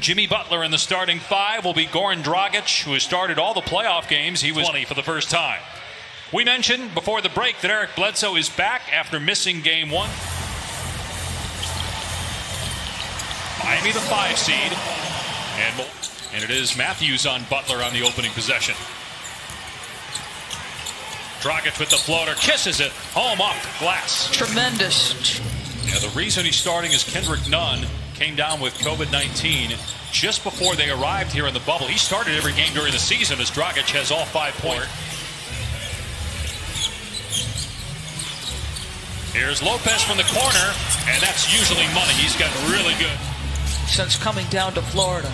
Jimmy Butler in the starting five will be Goran Dragic, who has started all the playoff games. He was 20 for the first time. We mentioned before the break that Eric Bledsoe is back after missing game one. Miami the 5 seed. And it is Matthews on Butler on the opening possession. Dragic with the floater, kisses it home off the glass. Tremendous. Yeah, the reason he's starting is Kendrick Nunn came down with COVID-19 just before they arrived here in the bubble. He started every game during the season as Dragic has all 5 points. Here's Lopez from the corner, and that's usually money. He's got really good. Since coming down to Florida.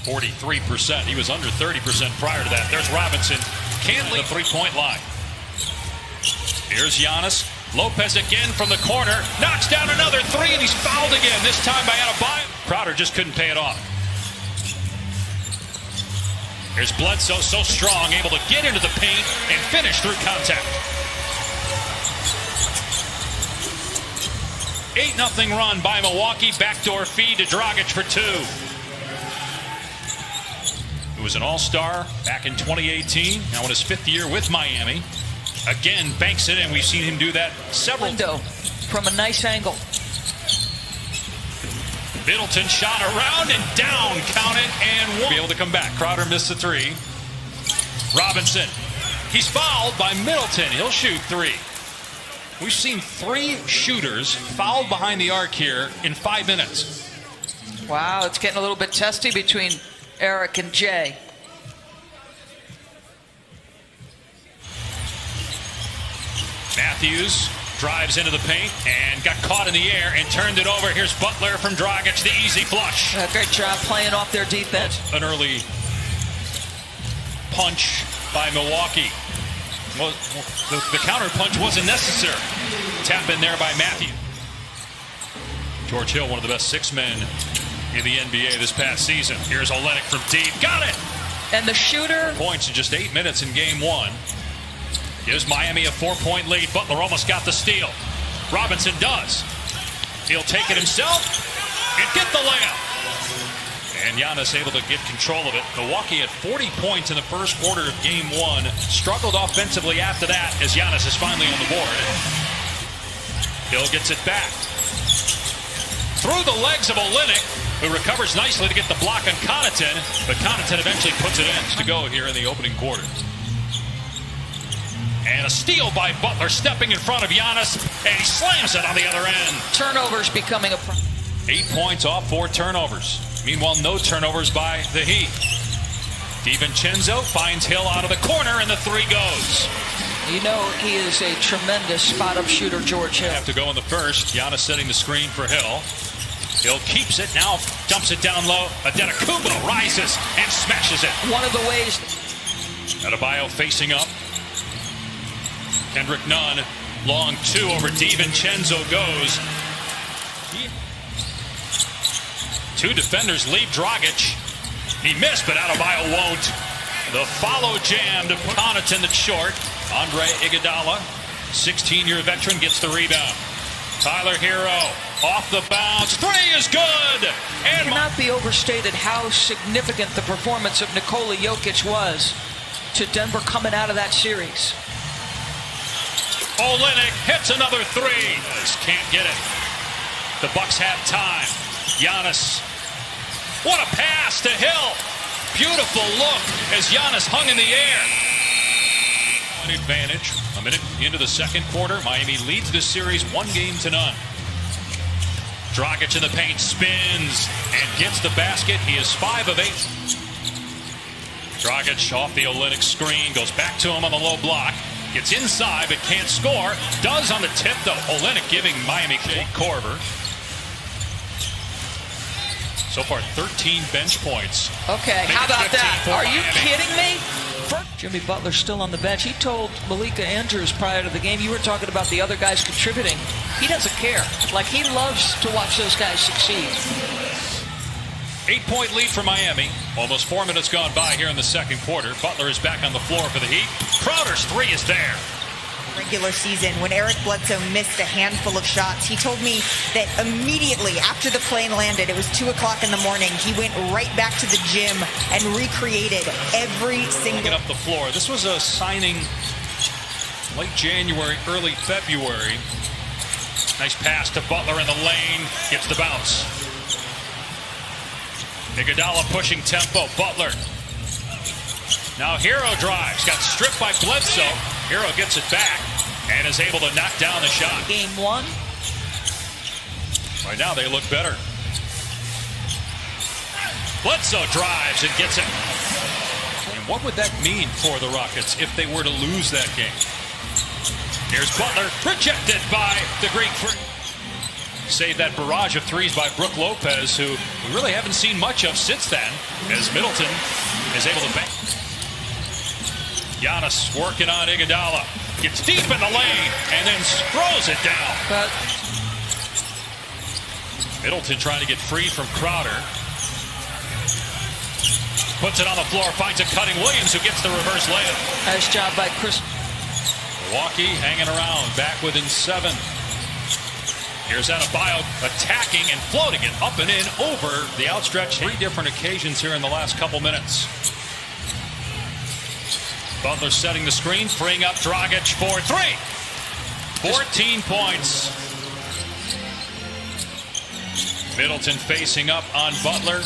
43%. He was under 30% prior to that. There's Robinson. Can't leave the three-point line. Here's Giannis. Lopez again from the corner. Knocks down another three, and he's fouled again. This time by Adebayo. Crowder just couldn't pay it off. Here's Bledsoe, so strong, able to get into the paint and finish through contact. 8-0 run by Milwaukee. Backdoor feed to Dragic for 2. Who was an all-star back in 2018, now in his 5th year with Miami. Again, banks it in. We've seen him do that several times. From a nice angle. Middleton shot around and down, count it, and 1. Be able to come back. Crowder missed the 3. Robinson, he's fouled by Middleton. He'll shoot 3. We've seen 3 shooters fouled behind the arc here in 5 minutes. Wow, it's getting a little bit testy between Eric and Jay. Matthews drives into the paint and got caught in the air and turned it over. Here's Butler from Dragic, the easy flush. Great job playing off their defense. An early punch by Milwaukee. Well, the counter punch wasn't necessary. Tap in there by Matthews. George Hill, one of the best 6 men in the NBA this past season. Here's Olynyk from deep. Got it! And the shooter. Points in just 8 minutes in game 1. Gives Miami a 4-point lead. Butler almost got the steal. Robinson does. He'll take it himself and get the layup. And Giannis able to get control of it. Milwaukee had 40 points in the first quarter of game 1. Struggled offensively after that as Giannis is finally on the board. Hill gets it back. Through the legs of Olynyk, who recovers nicely to get the block on Connaughton. But Connaughton eventually puts it in to go here in the opening quarter. And a steal by Butler, stepping in front of Giannis, and he slams it on the other end. Turnovers becoming a problem. 8 points off 4 turnovers. Meanwhile, no turnovers by the Heat. DiVincenzo finds Hill out of the corner, and the 3 goes. You know he is a tremendous spot-up shooter, George Hill. Have to go in the first. Giannis setting the screen for Hill. Hill keeps it, now dumps it down low. Adetokounmpo rises and smashes it. One of the ways. Adebayo facing up. Kendrick Nunn, long 2 over DiVincenzo goes. 2 defenders leave Dragic. He missed, but Adebayo won't. The follow jam to Connaughton that's short. Andre Iguodala, 16-year veteran, gets the rebound. Tyler Hero off the bounce. 3 is good. And it cannot be overstated how significant the performance of Nikola Jokic was to Denver coming out of that series. Olynyk hits another 3. Just can't get it. The Bucks have time. Giannis. What a pass to Hill. Beautiful look as Giannis hung in the air. One advantage. A minute into the second quarter. Miami leads this series 1-0. Dragic in the paint, spins and gets the basket. He is 5 of 8. Dragic off the Olynyk screen. Goes back to him on the low block. Gets inside but can't score. Does on the tip though. Olynyk giving Miami Corver. So far 13 bench points. Okay, how about that? Are you kidding me? Jimmy Butler still on the bench. He told Malika Andrews prior to the game, you were talking about the other guys contributing. He doesn't care. Like, he loves to watch those guys succeed. 8-point lead for Miami. Almost 4 minutes gone by here in the second quarter. Butler is back on the floor for the Heat. Crowder's 3 is there. regular season, when Eric Bledsoe missed a handful of shots, he told me that immediately after the plane landed, it was 2 o'clock in the morning, he went right back to the gym and recreated every single... Get up the floor. This was a signing late January, early February. Nice pass to Butler in the lane. Gets the bounce. Iguodala pushing tempo. Butler. Now Hero drives. Got stripped by Bledsoe. Hero gets it back and is able to knock down the shot. Game 1. Right now they look better. Bledsoe drives and gets it. And what would that mean for the Rockets if they were to lose that game? Here's Butler, rejected by the Greek. Save that barrage of threes by Brook Lopez, who we really haven't seen much of since then, as Middleton is able to bank. Giannis working on Iguodala. Gets deep in the lane and then throws it down. But Middleton trying to get free from Crowder. Puts it on the floor, finds a cutting Williams, who gets the reverse layup. nice job by Chris. Milwaukee hanging around, back within 7. Here's Adebayo attacking and floating it up and in over the outstretched. 3 different occasions here in the last couple minutes. Butler setting the screen, freeing up Dragic for 3. 14 points. Middleton facing up on Butler.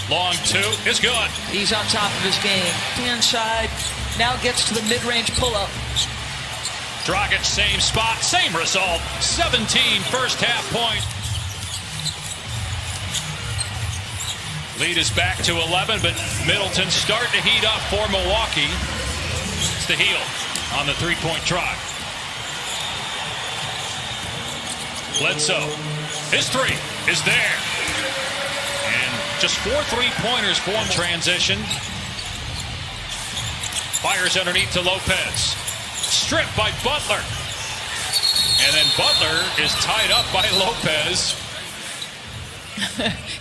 Long 2 is good. He's on top of his game. Inside, now gets to the mid-range pull-up. Dragic, same spot, same result. 17 first half points. Lead is back to 11, but Middleton starting to heat up for Milwaukee. It's the heel on the 3-point try. Bledsoe, his 3 is there. And just 4 3-pointers for transition. Fires underneath to Lopez. Stripped by Butler. And then Butler is tied up by Lopez.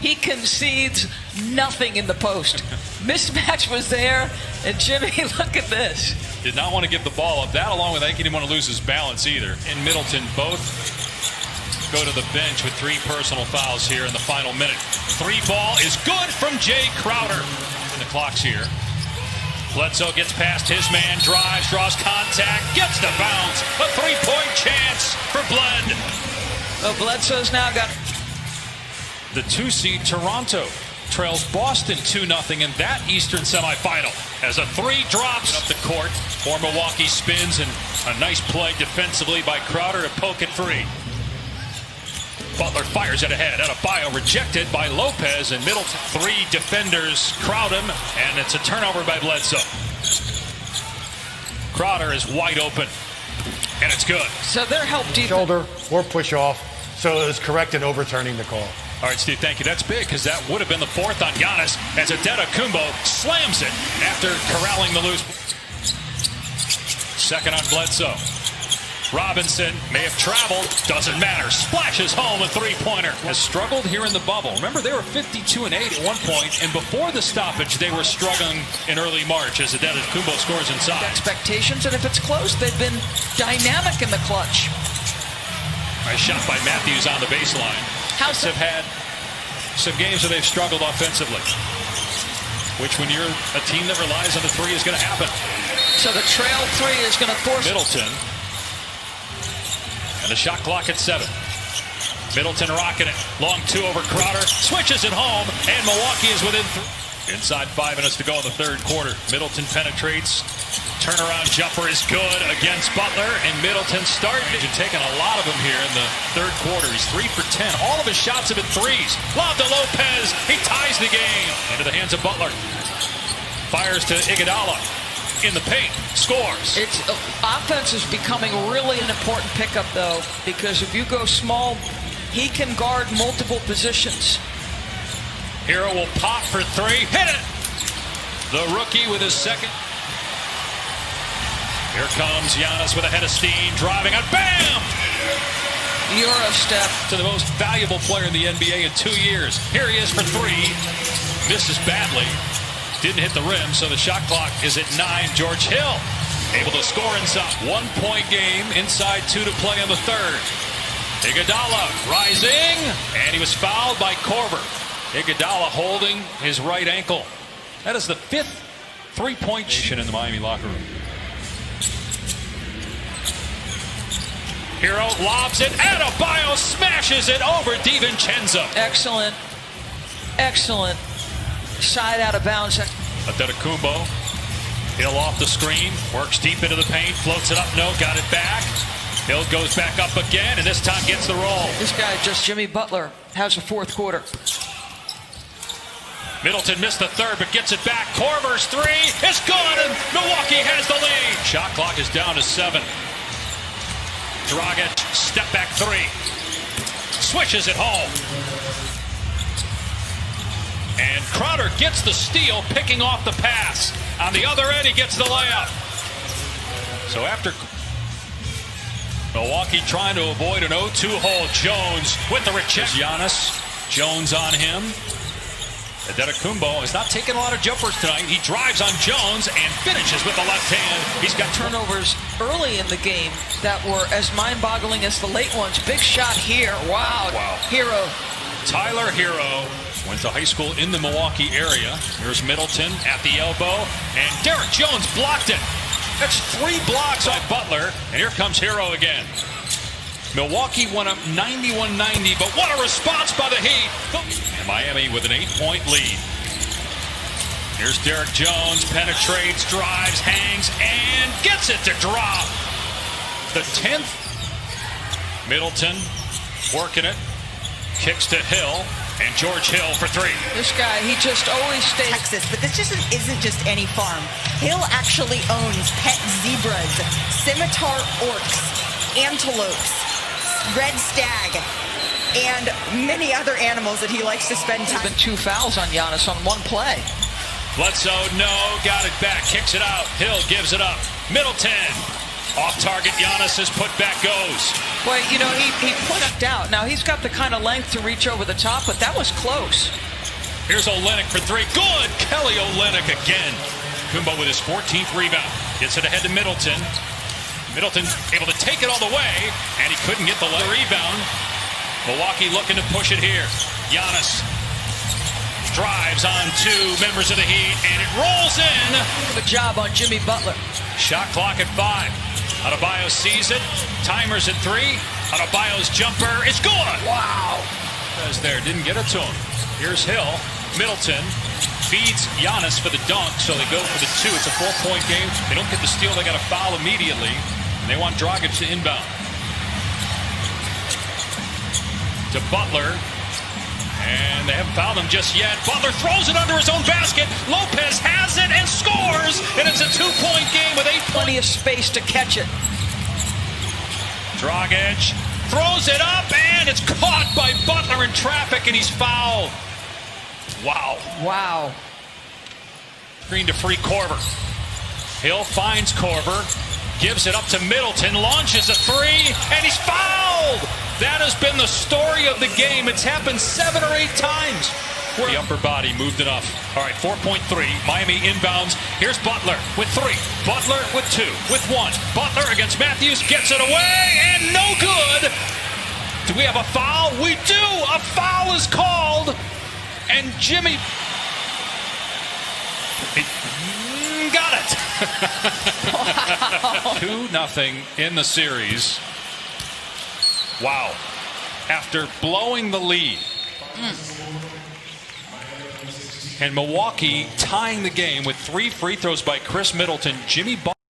He concedes nothing in the post. Mismatch was there, and Jimmy, look at this. Did not want to give the ball up. That, along with, I think he didn't want to lose his balance either. And Middleton both go to the bench with 3 personal fouls here in the final minute. 3 ball is good from Jay Crowder. And the clock's here. Bledsoe gets past his man, drives, draws contact, gets the bounce. A 3-point chance for Bled. Oh, Bledsoe's now got... The 2-seed Toronto trails Boston 2-0 in that Eastern semifinal as a 3 drops up the court for Milwaukee. Spins, and a nice play defensively by Crowder to poke it free. Butler fires it ahead. Adebayo rejected by Lopez, and Middleton. 3 defenders crowd him, and it's a turnover by Bledsoe. Crowder is wide open, and it's good. So their help defense. Shoulder or push off, so it was correct in overturning the call. All right, Steve, thank you. That's big, because that would have been the 4th on Giannis as Antetokounmpo slams it after corralling the loose. 2nd on Bledsoe. Robinson may have traveled, doesn't matter. Splashes home a 3-pointer. Has struggled here in the bubble. Remember, they were 52-8 at one point, and before the stoppage, they were struggling in early March as Antetokounmpo scores inside. Expectations, and if it's close, they've been dynamic in the clutch. Nice shot by Matthews on the baseline. House have had some games where they've struggled offensively, which, when you're a team that relies on the 3, is going to happen. So the trail 3 is going to force Middleton. And the shot clock at 7. Middleton rocking it. Long 2 over Crowder. Switches it home, and Milwaukee is within 3. Inside 5 minutes to go in the 3rd quarter. Middleton penetrates. Turnaround jumper is good against Butler, and Middleton starting. Taking a lot of them here in the 3rd quarter. He's 3 for 10. All of his shots have been 3s. Lob to Lopez. He ties the game. Into the hands of Butler. Fires to Iguodala. In the paint, scores. It's offense is becoming really an important pickup, though, because if you go small, he can guard multiple positions. Hero will pop for 3. Hit it! The rookie with his 2nd. Here comes Giannis with a head of steam, driving it. Bam! Euro step. To the most valuable player in the NBA in 2 years. Here he is for 3. Misses badly. Didn't hit the rim, so the shot clock is at 9. George Hill able to score inside. 1 point game, inside 2 to play in the third. Iguodala rising, and he was fouled by Korver. Iguodala holding his right ankle. That is the 5th three-point in the Miami locker room. Hero lobs it. Adebayo smashes it over DiVincenzo. Excellent. Excellent. Side out of bounds. Antetokounmpo. Hill off the screen. Works deep into the paint. Floats it up. No. Got it back. Hill goes back up again, and this time gets the roll. This guy, just Jimmy Butler, has a fourth quarter. Middleton missed the third, but gets it back. Korver's three is good, and Milwaukee has the lead. Shot clock is down to 7. Dragic, step back three. Swishes it home. And Crowder gets the steal, picking off the pass. On the other end, he gets the layup. So after Milwaukee trying to avoid an 0-2 hole, Jones with the recheck. Giannis, Jones on him. Antetokounmpo is not taking a lot of jumpers tonight. He drives on Jones and finishes with the left hand. He's got turnovers early in the game that were as mind-boggling as the late ones. Big shot here. Wow. Hero. Tyler Hero went to high school in the Milwaukee area. Here's Middleton at the elbow, and Derek Jones blocked it. That's 3 blocks on Butler, and here comes Hero again. Milwaukee went up 91-90, but what a response by the Heat. And Miami with an 8-point lead. Here's Derek Jones, penetrates, drives, hangs, and gets it to drop. The 10th. Middleton working it, kicks to Hill, and George Hill for 3. This guy, he just always stays. Texas, but this just isn't just any farm. Hill actually owns pet zebras, scimitar orcs, antelopes, red stag, and many other animals that he likes to spend time. There's been 2 fouls on Giannis on 1 play. Bledsoe, no, got it back, kicks it out. Hill gives it up. Middleton, off target. Giannis's putback goes. Boy, you know, he pushed out. Now he's got the kind of length to reach over the top, but that was close. Here's Olynyk for 3. Good, Kelly Olynyk again. Kumbo with his 14th rebound. Gets it ahead to Middleton. Middleton able to take it all the way, and he couldn't get the rebound. Milwaukee looking to push it here. Giannis drives on 2 members of the Heat, and it rolls in. Good job on Jimmy Butler. Shot clock at 5. Adebayo sees it. Timers at 3. Adebayo's jumper is good. Wow. Was there, didn't get it to him. Here's Hill. Middleton feeds Giannis for the dunk, so they go for the 2. It's a 4-point game. They don't get the steal. They got a foul immediately. And they want Dragic to inbound. To Butler. And they haven't fouled him just yet. Butler throws it under his own basket. Lopez has it and scores. And it's a 2-point game with 8 points. Plenty of space to catch it. Dragic throws it up, and it's caught by Butler in traffic, and he's fouled. Wow. Wow. Screen to free Korver. Hill finds Korver, gives it up to Middleton, launches a 3, and he's fouled. That has been the story of the game. It's happened 7 or 8 times. The upper body moved enough. All right, 4.3. Miami inbounds. Here's Butler with 3. Butler with 2. With 1. Butler against Matthews. Gets it away, and no good. Do we have a foul? We do. A foul is called. And Jimmy got it. Wow. 2-0 in the series. Wow. After blowing the lead. And Milwaukee tying the game with 3 free throws by Chris Middleton. Jimmy Butler